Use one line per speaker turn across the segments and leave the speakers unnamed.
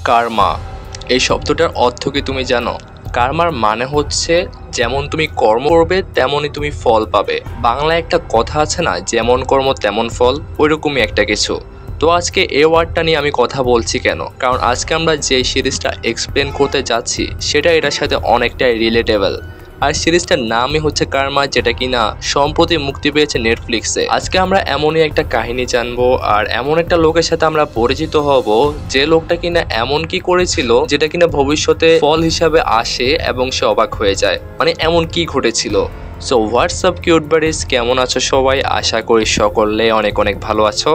কার্মা এই শব্দটার অর্থ কি তুমি জানো? কার্মার মানে হচ্ছে যেমন তুমি কর্ম করবে তেমনই তুমি ফল পাবে। বাংলায় একটা কথা আছে না, যেমন কর্ম তেমন ফল, ওইরকমই একটা কিছু। তো আজকে এই ওয়ার্ডটা নিয়ে আমি কথা বলছি কেন, কারণ আজকে আমরা যে সিরিজটা এক্সপ্লেন করতে যাচ্ছি সেটা এটার সাথে অনেকটাই রিলেটেবল। আর সিরিজটার নামই হচ্ছে কার্মা, যেটা কিনা সম্প্রতি মুক্তি পেয়েছে নেটফ্লিক্সে। আজকে আমরা এমনই একটা কাহিনী জানবো আর এমন একটা লোকের সাথে আমরা পরিচিত হব যে লোকটা কিনা এমন কি করেছিল যেটা কিনা ভবিষ্যতে ফল হিসাবে আসে এবং সে অবাক হয়ে যায়। মানে এমন কি ঘটেছিল। সো হোয়াটসঅ্যাপ কিউট বাডিজ, কেমন আছো সবাই? আশা করি সকলে অনেক অনেক ভালো আছো।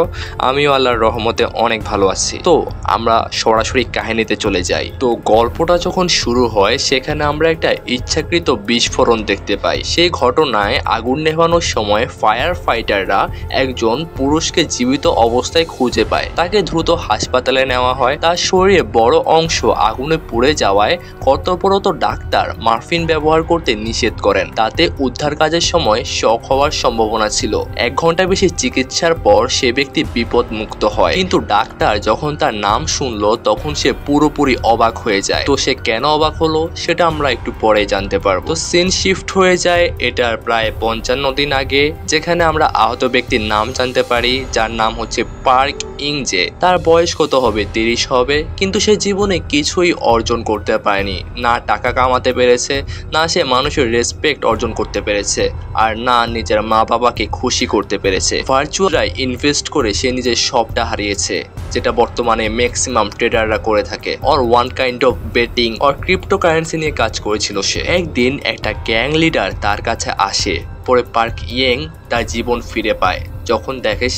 আমিও আল্লাহর রহমতে অনেক ভালো আছি। তো আমরা সরাসরি কাহিনীতে চলে যাই। তো গল্পটা যখন শুরু হয় সেখানে আমরা একটা ইচ্ছাকৃত বিস্ফোরণ দেখতে পাই। সেই ঘটনায় আগুন নেভানোর সময় ফায়ার ফাইটাররা একজন পুরুষকে জীবিত অবস্থায় খুঁজে পায়। তাকে দ্রুত হাসপাতালে নেওয়া হয়। তার শরীরে বড় অংশ আগুনে পুড়ে যাওয়ায় কর্তব্যরত ডাক্তার মরফিন ব্যবহার করতে নিষেধ করেন। তাতে উদ্ধার কাজের সময় শক হওয়ার সম্ভাবনা ছিল। 1 ঘন্টা বেশি চিকিৎসার পর সে ব্যক্তি বিপদ মুক্ত হয়। কিন্তু ডাক্তার যখন তার নাম শুনলো তখন সে পুরোপুরি অবাক হয়ে যায়। তো সে কেন অবাক হলো সেটা আমরা একটু পরে জানতে পারবো। তো সিন শিফট হয়ে যায় এটার প্রায় 55 দিন আগে, যেখানে আমরা আহত ব্যক্তির নাম জানতে পারি, যার নাম হচ্ছে পার্ক ইংজে। তার বয়স কত হবে? 30 হবে। কিন্তু সে জীবনে কিছুই অর্জন করতে পারেনি। না টাকা কামাতে পেরেছে, না সে মানুষের রেসপেক্ট অর্জন করতে পেরেছে, আর না নিজের মা বাবাকে খুশি করতে পেরেছে। ভার্চুয়াল ইনভেস্ট করে সে নিজের সবটা হারিয়েছে, যেটা বর্তমানে ম্যাক্সিমাম ট্রেডাররা করে থাকে। Or one kind of betting or cryptocurrency নিয়ে কাজ করেছিল সে। একদিন একটা গ্যাং লিডার তার কাছে আসে। পরে পার্ক ইয়েং তার জীবন ফিরে পায় যখন দেখে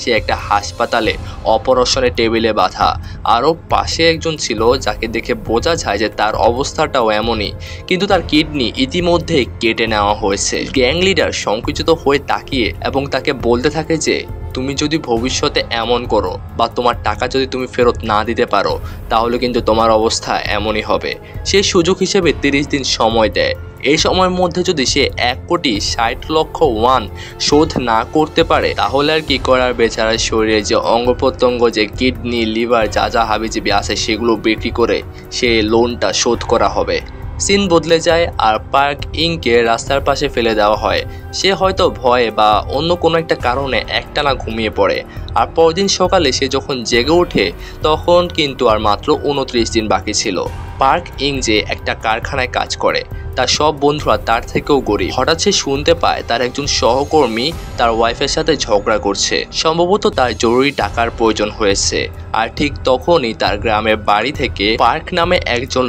সে একটা হাসপাতালে অপারেশনের টেবিলে বাঁধা। আরও পাশে একজন ছিল যাকে দেখে বোঝা যায় যে তার অবস্থাটাও এমনই, কিন্তু তার কিডনি ইতিমধ্যে কেটে নেওয়া হয়েছে। গ্যাং লিডার সংকুচিত হয়ে তাকিয়ে এবং তাকে বলতে থাকে যে তুমি যদি ভবিষ্যতে এমন করো বা তোমার টাকা যদি তুমি ফেরত না দিতে পারো তাহলে কিন্তু তোমার অবস্থা এমনই হবে। সেই সুযোগ হিসেবে 30 দিন সময় দেয়। এই সময়ের মধ্যে যদি সে 1,60,00,000 শোধ না করতে পারে তাহলে আর কি করার, বেচারার শরীরে যে অঙ্গ প্রত্যঙ্গ, যে কিডনি, লিভার, যা যা হাবিজাবি আছে সেগুলো বিক্রি করে সে লোনটা শোধ করা হবে। সিন বদলে যায় আর পার্ক ইংকে রাস্তার পাশে ফেলে দেওয়া হয়। সে হয়তো ভয়ে বা অন্য কোনো একটা কারণে একটানা ঘুমিয়ে পড়ে। আর পরদিন সকালে সে যখন জেগে ওঠে তখন কিন্তু আর মাত্র 29 দিন বাকি ছিল। পার্ক ইং যে একটা কারখানায় কাজ করে, তার সব বন্ধুরা তার থেকেও গরিব। হঠাৎ সে শুনতে পায় তার একজন সহকর্মী তার ওয়াইফের সাথে ঝগড়া করছে। সম্ভবত তার জরুরি টাকার প্রয়োজন হয়েছে। আর ঠিক তখনই তার গ্রামের বাড়ি থেকে পার্ক নামে একজন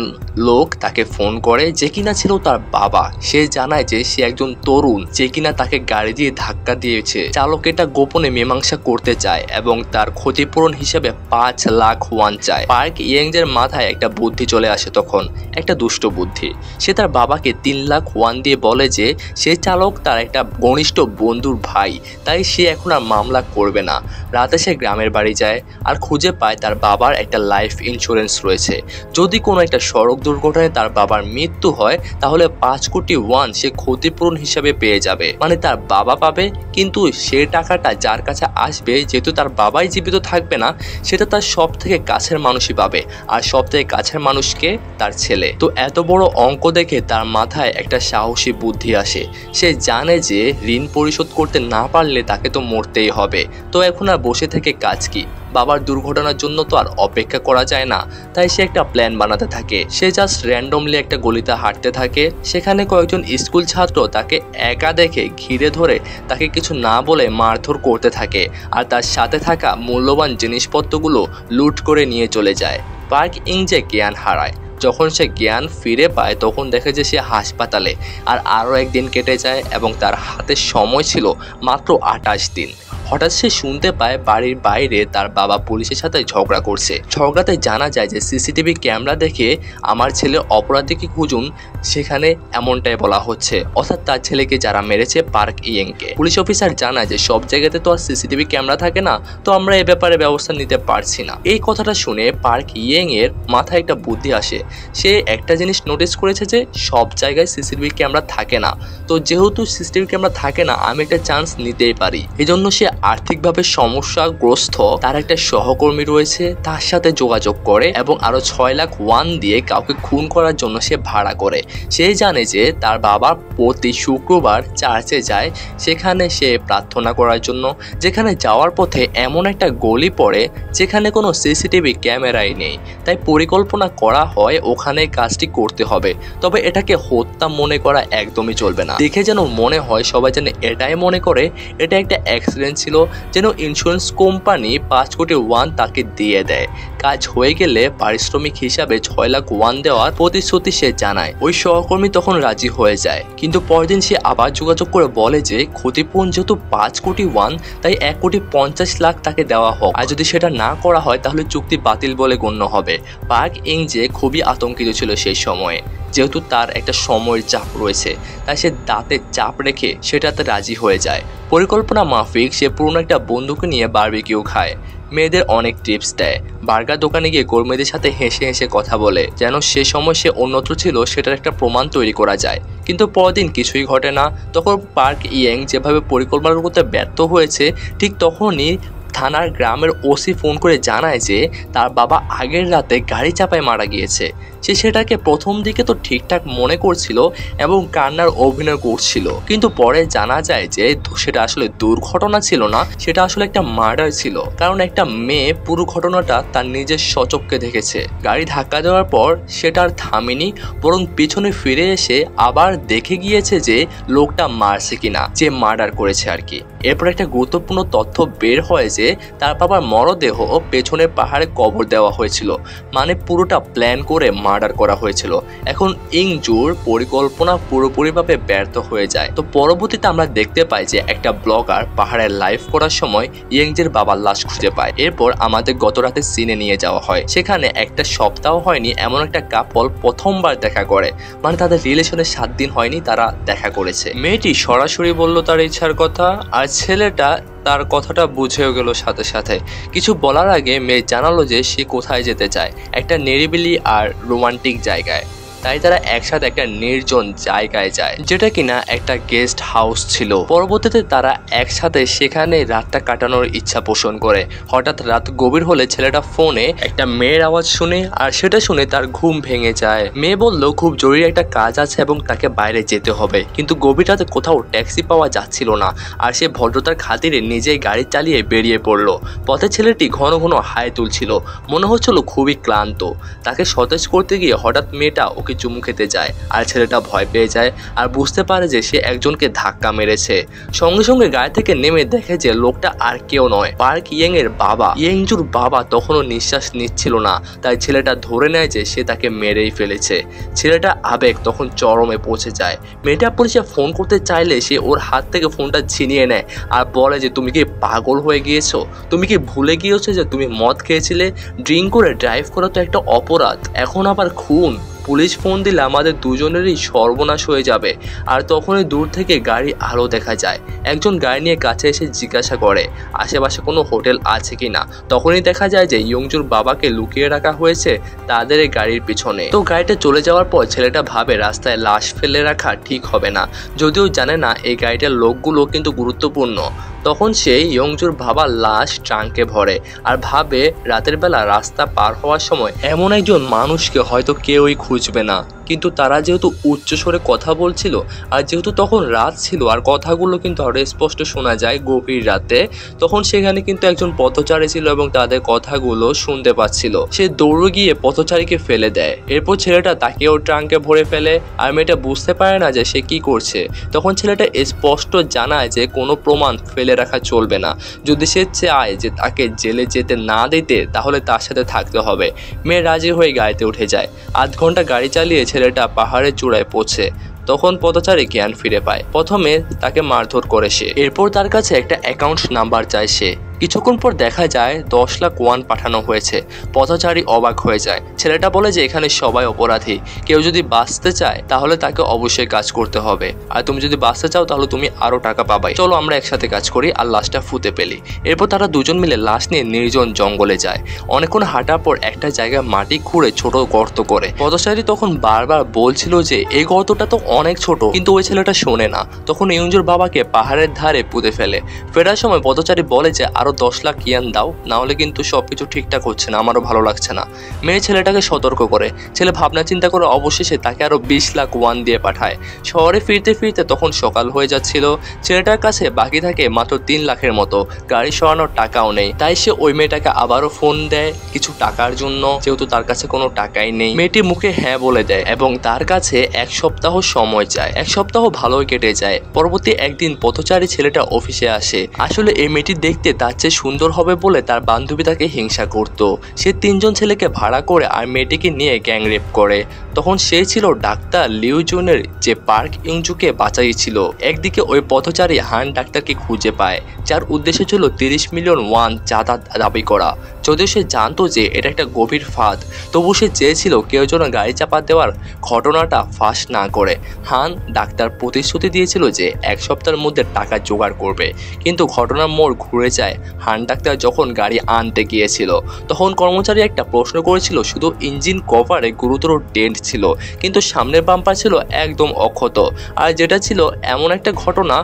লোক তাকে ফোন করে, যে কিনা ছিল তার বাবা। সে জানায় যে সে একজন তরুণ যে কিনা তাকে গাড়ি দিয়ে ধাক্কা দিয়েছে। চালক এটা গোপনে মীমাংসা করতে চায় এবং তার ক্ষতিপূরণ হিসেবে 5,00,000 চায়। পার্ক ইয়েংজের মাথায় একটা বুদ্ধি চলে আসে তখন, একটা দুষ্ট বুদ্ধি। সে তার বাবাকে 3,00,000 দিয়ে বলে যে সে চালক তার একটা ঘনিষ্ঠ বন্ধুর ভাই, তাই সে এখন আর মামলা করবে না। রাতে সে গ্রামের বাড়ি যায় আর খুঁজে পায় তার বাবার একটা লাইফ ইন্স্যুরেন্স রয়েছে। যদি কোনো একটা সড়ক দুর্ঘটনায় তার বাবার মৃত্যু হয় তাহলে 5,00,00,000 সে ক্ষতিপূরণ হিসাবে পেয়ে যাবে। মানে তার বাবা পাবে, কিন্তু সে টাকাটা যার কাছে আসবে, যেহেতু তার বাবাই জীবিত থাকবে না, সেটা তার সব থেকে কাছের মানুষই পাবে। আর সব থেকে কাছের মানুষকে তার ছেলে। তো এত বড় অঙ্ক দেখে তার মাথায় একটা সাহসী বুদ্ধি আসে। সে জানে যে ঋণ পরিশোধ করতে না পারলে তাকে তো মরতেই হবে। তো এখন আর বসে থেকে কাজ কি? বাবার দুর্ঘটনার জন্য তো আর অপেক্ষা করা যায় না। তাই সে একটা প্ল্যান বানাতে থাকে। সে জাস্ট র্যান্ডমলি একটা গলিতে হাঁটতে থাকে। সেখানে কয়েকজন স্কুল ছাত্র তাকে একা দেখে ঘিরে ধরে তাকে কিছু না বলে মারধর করতে থাকে আর তার সাথে থাকা মূল্যবান জিনিসপত্রগুলো লুট করে নিয়ে চলে যায়। পার্ক ইংজে জ্ঞান হারায়। যখন সে জ্ঞান ফিরে পায় তখন দেখে যে সে হাসপাতালে। আর আরও একদিন কেটে যায় এবং তার হাতে সময় ছিল মাত্র 28 দিন। হঠাৎ সে শুনতে পায় বাড়ির বাইরে তার বাবা পুলিশের সাথে ঝগড়া করছে। ঝগড়াতে জানা যায় যে সিসিটিভি ক্যামেরা দেখে আমার ছেলে অপরাধীকে খুঁজুন, সেখানে এমনটাই বলা হচ্ছে, অর্থাৎ তার ছেলেকে যারা মেরেছে পার্ক ইয়েংকে। পুলিশ অফিসার জানায় যে সব জায়গাতে তো আর সিসিটিভি ক্যামেরা থাকে না, তো আমরা এ ব্যাপারে ব্যবস্থা নিতে পারছি না। এই কথাটা শুনে পার্ক ইয়েং এর মাথায় একটা বুদ্ধি আসে। সে একটা জিনিস নোটিস করেছে যে সব জায়গায় সিসিটিভি ক্যামেরা থাকে না। তো যেহেতু সিসিটিভি ক্যামেরা থাকে না, আমি একটা চান্স নিতেই পারি। এই জন্য সে আর্থিকভাবে সমস্যাগ্রস্ত তার একটা সহকর্মী রয়েছে, তার সাথে যোগাযোগ করে এবং আরো 6 লাখ ওয়ান দিয়ে কাউকে খুন করার জন্য সে ভাড়া করে। সে জানে যে তার বাবা প্রতি শুক্রবার চার্চে যায়, সেখানে সে প্রার্থনা করার জন্য। যেখানে যাওয়ার পথে এমন একটা গলি পড়ে যেখানে কোনো সিসিটিভি ক্যামেরাই নেই, তাই পরিকল্পনা করা হয় ওখানে কাজটি করতে হবে। তবে এটাকে হত্যা মনে করা একদমই চলবে না। দেখে যেন মনে হয় সবাই যেন এটাই মনে করে এটা একটা অ্যাক্সিডেন্ট ছিল, যেন ইন্স্যুরেন্স কোম্পানি 5 কোটি ওয়ান তাকে দিয়ে দেয়। কাজ হয়ে গেলে পারিশ্রমিক হিসাবে 6 লাখ ওয়ান দেওয়ার প্রতিশ্রুতি সে জানায়। ওই সহকর্মী তখন রাজি হয়ে যায়, কিন্তু পরদিন সে আবার যোগাযোগ করে বলে যে ক্ষতিপূরণ যেহেতু 5 কোটি ওয়ান, তাই 1 কোটি 50 লাখ তাকে দেওয়া হোক, আর যদি সেটা না করা হয় তাহলে চুক্তি বাতিল বলে গণ্য হবে। পার্ক ইং যে খুবই আতঙ্কিত ছিল সেই সময়ে, যেহেতু তার একটা সময়ের চাপ রয়েছে, তাই সে দাঁতে চাপ রেখে সেটাতে রাজি হয়ে যায়। পরিকল্পনা মাফিক সে পুরনো একটা বন্ধুকে নিয়ে বারবিকিউ খায়, মেয়েদের অনেক টিপস দেয়, বার্গার দোকানে গিয়ে কর্মীদের সাথে হেসে হেসে কথা বলে, যেন সে সময় সে অন্যত্র ছিল সেটার একটা প্রমাণ তৈরি করা যায়। কিন্তু পরদিন কিছুই ঘটে না। তখন পার্ক ইয়েং যেভাবে পরিকল্পনা করতে ব্যর্থ হয়েছে, ঠিক তখনই থানার গ্রামের ওসি ফোন করে জানায় যে তার বাবা আগের রাতে গাড়ি চাপায় মারা গিয়েছে। সে সেটাকে প্রথম দিকে তো ঠিকঠাক মনে করছিল এবং কান্নার অভিনয় করছিল, কিন্তু পরে জানা যায় যে সেটা আসলে দুর্ঘটনা ছিল না, সেটা আসলে একটা মার্ডার ছিল। কারণ একটা মেয়ে পুরো ঘটনাটা তার নিজের স্বচক্ষে দেখেছে। গাড়ি ধাক্কা দেওয়ার পর সেটা আর থামেনি, বরং পিছনে ফিরে এসে আবার দেখে গিয়েছে যে লোকটা মারছে কিনা, যে মার্ডার করেছে আর কি। এরপর একটা গুরুত্বপূর্ণ তথ্য বের হয় যে তার বাবার মরদেহ পেছনের পাহাড়ে কবর দেওয়া হয়েছিল, মানে পুরোটা প্ল্যান করে মার্ডার করা হয়েছিল। এখন ইংজুর পরিকল্পনা পুরোপুরিভাবে ব্যর্থ হয়ে যায়। তো পরবর্তীতে আমরা দেখতে পাই যে একটা ব্লগার পাহাড়ে লাইভ করার সময় ইয়েংজের বাবার লাশ খুঁজে পায়। এরপর আমাদের গত রাতে সিনে নিয়ে যাওয়া হয়, সেখানে একটা সপ্তাহ হয়নি এমন একটা কাপল প্রথমবার দেখা করে, মানে তাদের রিলেশনের 7 দিন হয়নি তারা দেখা করেছে। মেয়েটি সরাসরি বলল তার ইচ্ছার কথা, আর ছেলেটা তার কথাটা বুঝেও গেল সাথে সাথে। কিছু বলার আগে মেয়ে জানালো যে সে কোথায় যেতে চায়, একটা নিরিবিলি আর রোমান্টিক জায়গায়। তাই তারা একসাথে একটা নির্জন জায়গায় যায়, যেটা কিনা একটা গেস্ট হাউস ছিল। পরবর্তীতে তারা একসাথে সেখানে রাতটা কাটানোর ইচ্ছা পোষণ করে। হঠাৎ রাত গভীর হলে ছেলেটা ফোনে একটা মেয়ের আওয়াজ শুনে, আর সেটা শুনে তার ঘুম ভেঙে যায়। মেয়ে বলল খুব জরুরি একটা কাজ আছে এবং তাকে বাইরে যেতে হবে, কিন্তু গভীর রাতে কোথাও ট্যাক্সি পাওয়া যাচ্ছিল না, আর সে ভদ্রতার খাতিরে নিজেই গাড়ি চালিয়ে বেরিয়ে পড়লো। পথে ছেলেটি ঘন ঘন হাই তুলছিল, মনে হচ্ছিল খুবই ক্লান্ত। তাকে সতেজ করতে গিয়ে হঠাৎ মেয়েটা ওকে চুমু খেতে যায়, আর ছেলেটা ভয় পেয়ে যায় আর বুঝতে পারে যে সে একজনকে ধাক্কা মেরেছে। সঙ্গে সঙ্গে গাড়ি থেকে নেমে দেখে যে লোকটা আর কেউ নয়, পার্ক ইয়েং এর বাবা। ইয়েংজুর বাবা তখনও নিঃশ্বাস নিচ্ছিল না, তাই ছেলেটা ধরে নেয় যে সে তাকে মেরেই ফেলেছে। ছেলেটা আবেগ তখন চরমে পৌঁছে যায়। মেয়েটা পুলিশে ফোন করতে চাইলে সে ওর হাত থেকে ফোনটা ছিনিয়ে নেয় আর বলে যে তুমি কি পাগল হয়ে গিয়েছো, তুমি কি ভুলে গিয়েছো যে তুমি মদ খেয়েছিলে? ড্রিঙ্ক করে ড্রাইভ করা তো একটা অপরাধ, এখন আবার খুন। পুলিশ ফোন দিলে আমাদের দুজনেরই সর্বনাশ হয়ে যাবে। আর তখনই দূর থেকে গাড়ি আলো দেখা যায়। একজন গাড়ি নিয়ে কাছে এসে জিজ্ঞাসা করে আশেপাশে কোনো হোটেল আছে কিনা। তখনই দেখা যায় যে ইয়ংজুর বাবাকে লুকিয়ে রাখা হয়েছে তাদের এই গাড়ির পিছনে। তো গাড়িটা চলে যাওয়ার পর ছেলেটা ভাবে রাস্তায় লাশ ফেলে রাখা ঠিক হবে না, যদিও জানে না এই গাড়িটার লোকগুলো কিন্তু গুরুত্বপূর্ণ। তখন সে ইয়ংজুর বাবার লাশ ট্রাঙ্কে ভরে আর ভাবে রাতের বেলা রাস্তা পার হওয়ার সময় এমন একজন মানুষকে হয়তো কেউই খুঁজবে না। কিন্তু তারা যেহেতু উচ্চস্বরে কথা বলছিল, আর যেহেতু তখন রাত ছিল আর কথাগুলো কিন্তু আরো স্পষ্ট শোনা যায় গভীর রাতে, তখন সেখানে কিন্তু একজন পথচারী ছিল এবং তাদের কথাগুলো শুনতে পাচ্ছিল। সে দৌড়ে গিয়ে পথচারীকে ফেলে দেয়। এরপর ছেলেটা তাকেও ট্রাঙ্কে ভরে ফেলে, আর মেয়েটা বুঝতে পারে না যে সে কি করছে। তখন ছেলেটা স্পষ্ট জানায় যে কোনো প্রমাণ ফেলে রাখা চলবে না, যদি সে চায় যে তাকে জেলে যেতে না দিতে তাহলে তার সাথে থাকতে হবে। মেয়ে রাজি হয়ে গাড়িতে উঠে যায়। 8 ঘন্টা গাড়ি চালিয়ে ছেলেটা পাহাড়ের চূড়ায় পৌঁছে। তখন পথচারী জ্ঞান ফিরে পায়। প্রথমে তাকে মারধর করে সে, এরপর তার কাছে একটা অ্যাকাউন্ট নাম্বার চায় সে, কিছুক্ষণ পর দেখা যায় 10 লাখ ওয়ান পাঠানো হয়েছে। পথচারী অবাক হয়ে যায়। ছেলেটা বলে যে এখানে সবাই অপরাধী, কেউ যদি বাঁচতে চায় তাহলে তাকে অবশ্যই কাজ করতে হবে, আর তুমি যদি বাঁচতে চাও তাহলে তুমি আরো টাকা পাবাই, চলো আমরা একসাথে কাজ করি আর লাশটা ফুতে পেলি। এরপর তারা দুজন মিলে লাশ নিয়ে নির্জন জঙ্গলে যায়। অনেকক্ষণ হাঁটার পর একটা জায়গায় মাটি খুঁড়ে ছোট গর্ত করে। পথচারী তখন বারবার বলছিল যে এই গর্তটা তো অনেক ছোট, কিন্তু ওই ছেলেটা শোনে না। তখন ইয়ঞ্জুর বাবাকে পাহাড়ের ধারে পুঁতে ফেলে। ফেরার সময় পথচারী বলে যে আরো 10 লাখ ইয়ান দাও, না হলে কিন্তু সবকিছু ঠিকঠাক হচ্ছে না, আমারও ভালো লাগছে না। মেয়ে ছেলেটাকে সতর্ক করে। ছেলে ভাবনা চিন্তা করে অবশেষে তাকে আরো 20 লাখ ওয়ান দিয়ে পাঠায়। শহরে ফিরতে ফিরতে তখন সকাল হয়ে যাচ্ছিল। ছেলেটার কাছে বাকি থাকে মাত্র 3 লাখের মতো। গাড়ি সরানোর টাকাও নেই। তাই সে ওই মেয়েটাকে আবারও ফোন দেয় কিছু টাকার জন্য, যেহেতু তার কাছে কোনো টাকাই নেই। মেয়েটি মুখে হ্যাঁ বলে দেয় এবং তার কাছে 1 সপ্তাহ সময় চায়। 1 সপ্তাহ ভালোই কেটে যায়। পরবর্তী একদিন পথচারী ছেলেটা অফিসে আসে। আসলে এই মেয়েটি দেখতে তার চেয়ে সুন্দর হবে বলে তার বান্ধবী তাকে হিংসা করত। সে 3 জন ছেলেকে ভাড়া করে আর মেয়েটিকে নিয়ে গ্যাং রেপ করে। তখন সে ছিল ডাক্তার লিউ জুনের, যে পার্ক ইয়ঞ্জুকে বাঁচাইছিল। একদিকে ওই পথচারী হান ডাক্তারকে খুঁজে পায়, যার উদ্দেশ্য ছিল 30 মিলিয়ন ওয়ান চাঁদা দাবি করা। যদিও সে জানতো যে এটা একটা গভীর ফাঁদ, তবু সে চেয়েছিল কেউ যেন গাড়ি চাপা দেওয়ার ঘটনাটা ফাঁস না করে। হান ডাক্তার প্রতিশ্রুতি দিয়েছিল যে 1 সপ্তাহের মধ্যে টাকা জোগাড় করবে, কিন্তু ঘটনার মোড় ঘুরে যায়। হান ডাক্তার যখন গাড়ি আনতে গিয়েছিল তখন কর্মচারী একটা প্রশ্ন করেছিল, শুধু ইঞ্জিন কভারে গুরুতর ডেন্ট ছিল, কিন্তু সামনের বাম্পার ছিল একদম অক্ষত। আর যেটা ছিল এমন একটা ঘটনা,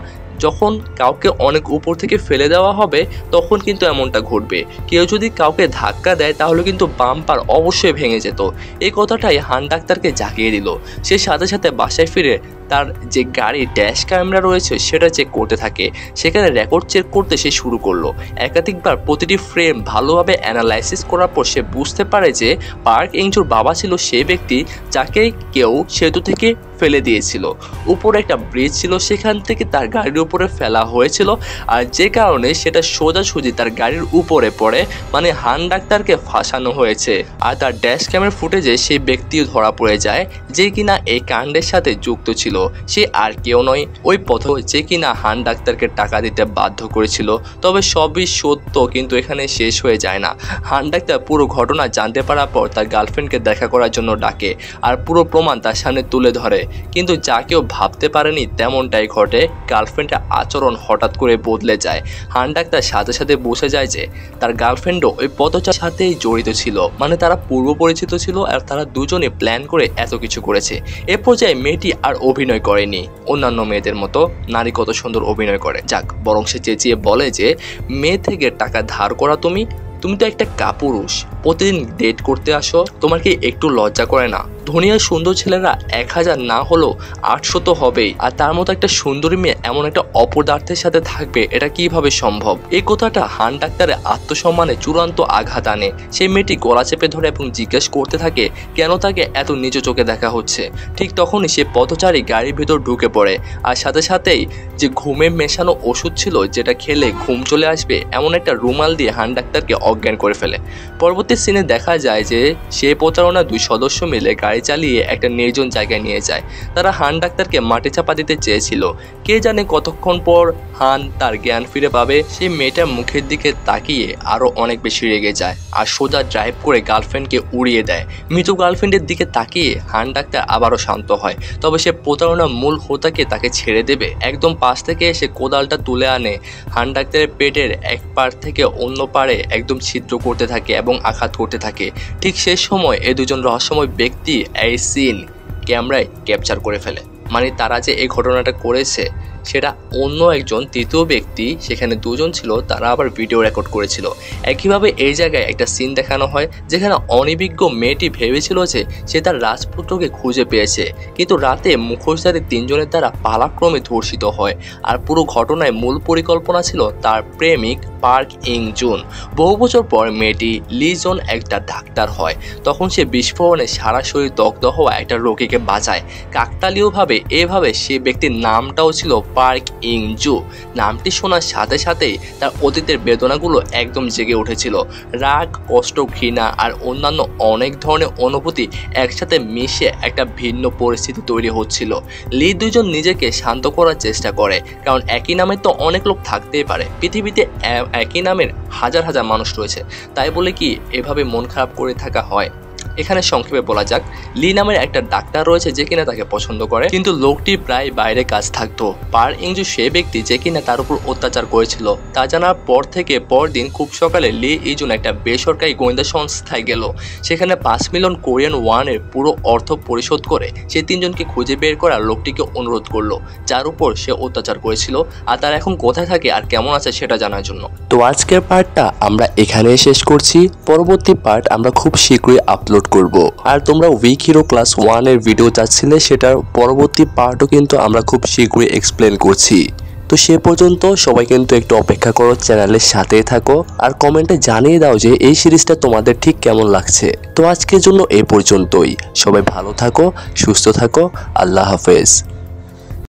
যখন কাউকে অনেক উপর থেকে ফেলে দেওয়া হবে তখন কিন্তু এমনটা ঘটবে। কেউ যদি কাউকে ধাক্কা দেয় তাহলে কিন্তু বাম্পার অবশ্যই ভেঙে যেত। এই কথাটাই হান ডাক্তারকে জাগিয়ে দিল। সে সাথে সাথে বাসায় ফিরে তার যে গাড়ির ড্যাশ ক্যামেরা রয়েছে সেটা চেক করতে থাকে। সেখানে রেকর্ড চেক করতে সে শুরু করলো। একাধিকবার প্রতিটি ফ্রেম ভালোভাবে অ্যানালাইসিস করার পর সে বুঝতে পারে যে পার্ক ইয়ঞ্জুর বাবা ছিল সেই ব্যক্তি যাকে কেউ সেতু থেকে ফেলে দিয়েছিল। উপরে একটা ব্রিজ ছিল, সেখান থেকে তার গাড়ির উপরে ফেলা হয়েছিল, আর যে কারণে সেটা সোজাসুজি তার গাড়ির উপরে পড়ে, মানে হান ডাক্তারকে ফাঁসানো হয়েছে। আর তার ড্যাশ ক্যামেরা ফুটেজে সেই ব্যক্তিও ধরা পড়ে যায় যে কিনা এই কাণ্ডের সাথে যুক্ত ছিল। সে আর কেউ নয়, ওই পথ যে কিনা হান ডাক্তারকে টাকা দিতে বাধ্য করেছিল। তবে সবই সত্য, কিন্তু এখানে শেষ হয়ে যায় না। হান ডাক্তার পুরো ঘটনা জানতে পারার পর তার গার্লফ্রেন্ডকে দেখা করার জন্য ডাকে আর পুরো প্রমাণ তার সামনে তুলে ধরে। কিন্তু যা কেউ ভাবতে পারেনি তেমনটাই ঘটে। গার্লফ্রেন্ডের আচরণ হঠাৎ করে বদলে যায়। হান ডাক্তার সাথে সাথে বসে যায় যে তার গার্লফ্রেন্ডও ওই পথচারীর সাথেই জড়িত ছিল, মানে তারা পূর্ব পরিচিত ছিল আর তারা দুজনে প্ল্যান করে এত কিছু করেছে। এ পর্যায়ে মেয়েটি আর অভিনয় করেনি অন্যান্য মেয়েদের মতো। নারী কত সুন্দর অভিনয় করে, যাক, বরং সে চেঁচিয়ে বলে যে মেয়ে থেকে টাকা ধার করা তুমি তো একটা কাপুরুষ, প্রতিদিন ডেট করতে আসো, তোমার কি একটু লজ্জা করে না? ধনী আর সুন্দর ছেলেরা 1000 না হলেও 800 তো হবেই, আর তার মতো একটা সুন্দরী মেয়ে এমন একটা অপদার্থের সাথে থাকবে, এটা কিভাবে সম্ভব? এই কথাটা হান ডাক্তারের আত্মসম্মানে চূড়ান্ত আঘাত আনে। সেই মেয়েটি গলা চেপে ধরে এবং জিজ্ঞেস করতে থাকে কেন তাকে এত নিচু চোখে দেখা হচ্ছে। ঠিক তখনই সে পথচারী গাড়ির ভিতর ঢুকে পড়ে, আর সাথে সাথেই যে ঘুমে মেশানো ওষুধ ছিল যেটা খেলে ঘুম চলে আসবে এমন একটা রুমাল দিয়ে হান ডাক্তারকে অজ্ঞান করে ফেলে। পরবর্তী সিনে দেখা যায় যে সে প্রতারণা 2 সদস্য মিলে গাড়ি চালিয়ে একটা নির্জন জায়গায় নিয়ে যায়। তারা হান ডাক্তারকে মাটি চাপা দিতে চেয়েছিল। কে জানে কতক্ষণ পর হান তার জ্ঞান ফিরে পাবে। সে মেয়েটার মুখের দিকে তাকিয়ে আরো অনেক বেশি রেগে যায় আর সোজা ড্রাইভ করে গার্লফ্রেন্ডকে উড়িয়ে দেয়। মৃত গার্লফ্রেন্ডের দিকে তাকিয়ে হান ডাক্তার আবারও শান্ত হয়। তবে সে প্রতারণার মূল হোতাকে তাকে ছেড়ে দেবে। একদম পাশ থেকে এসে কোদালটা তুলে আনে। হান ডাক্তারের পেটের এক পার থেকে অন্য পারে একদম ছিদ্র করতে থাকে এবং আঘাত করতে থাকে। ঠিক সেই সময় এই দুজন রহস্যময় ব্যক্তি এই সিন ক্যামেরায় ক্যাপচার করে ফেলে। মানে তারা যে এই ঘটনাটা করেছে সেটা অন্য একজন তৃতীয় ব্যক্তি, সেখানে 2 জন ছিল, তারা আবার ভিডিও রেকর্ড করেছিল। একইভাবে এই জায়গায় একটা সিন দেখানো হয় যেখানে অনভিজ্ঞ মেয়েটি ভেবেছিল যে সে তার রাজপুত্রকে খুঁজে পেয়েছে, কিন্তু রাতে মুখোশধারী 3 জনের দ্বারা পালাক্রমে ধর্ষিত হয়। আর পুরো ঘটনায় মূল পরিকল্পনা ছিল তার প্রেমিক পার্ক ইয়ঞ্জুন। বহু বছর পর মেয়েটি লিজন একটা ডাক্তার হয়। তখন সে বিস্ফোরণে সারা শরীর দগ্ধ হওয়া একটা রোগীকে বাঁচায় কাকতালীয়ভাবে। এভাবে সে ব্যক্তির নামটাও ছিল পার্ক ইং জু। নামটি শোনার সাথে সাথেই তার অতীতের বেদনাগুলো একদম জেগে উঠেছিল। রাগ, কষ্ট, ঘৃণা আর অন্যান্য অনেক ধরনের অনুভূতি একসাথে মিশে একটা ভিন্ন পরিস্থিতি তৈরি হচ্ছিল। লি দুজন নিজেকে শান্ত করার চেষ্টা করে, কারণ একই নামে তো অনেক লোক থাকতেই পারে, পৃথিবীতে একই নামের হাজার হাজার মানুষ রয়েছে, তাই বলে কি এভাবে মন খারাপ করে থাকা হয়? এখানে সংক্ষেপে বলা যাক, লি নামের একটা ডাক্তার রয়েছে যে কিনা তাকে পছন্দ করে, কিন্তু লোকটি প্রায় বাইরে কাজ থাকতো। পার ইংজু সে ব্যক্তি যে কিনা তার উপর অত্যাচার করেছিল। তা জানার পর থেকে পরদিন খুব সকালে লি ইজুন একটা বেসরকারি গোয়েন্দা সংস্থায় গেল। সেখানে 5 মিলিয়ন কোরিয়ান ওয়ানের পুরো অর্থ পরিশোধ করে সে 3 জনকে খুঁজে বের করার লোকটিকে অনুরোধ করলো, যার উপর সে অত্যাচার করেছিল, আর তারা এখন কোথায় থাকে আর কেমন আছে সেটা জানার জন্য। তো আজকের পার্টটা আমরা এখানে শেষ করছি। পরবর্তী পার্ট আমরা খুব শীঘ্রই আপলোড করব। আর তোমরা উইক হিরো ক্লাস 1 এর ভিডিও চাচ্ছিলে, সেটার পরবর্তী পার্টও কিন্তু আমরা খুব শীঘ্রই এক্সপ্লেন করছি। তো সে পর্যন্ত সবাই কিন্তু একটু অপেক্ষা করো, চ্যানেলের সাথেই থাকো, আর কমেন্টে জানিয়ে দাও যে এই সিরিজটা তোমাদের ঠিক কেমন লাগছে। তো আজকের জন্য এই পর্যন্তই। সবাই ভালো থাকো, সুস্থ থাকো, আল্লাহ হাফেজ।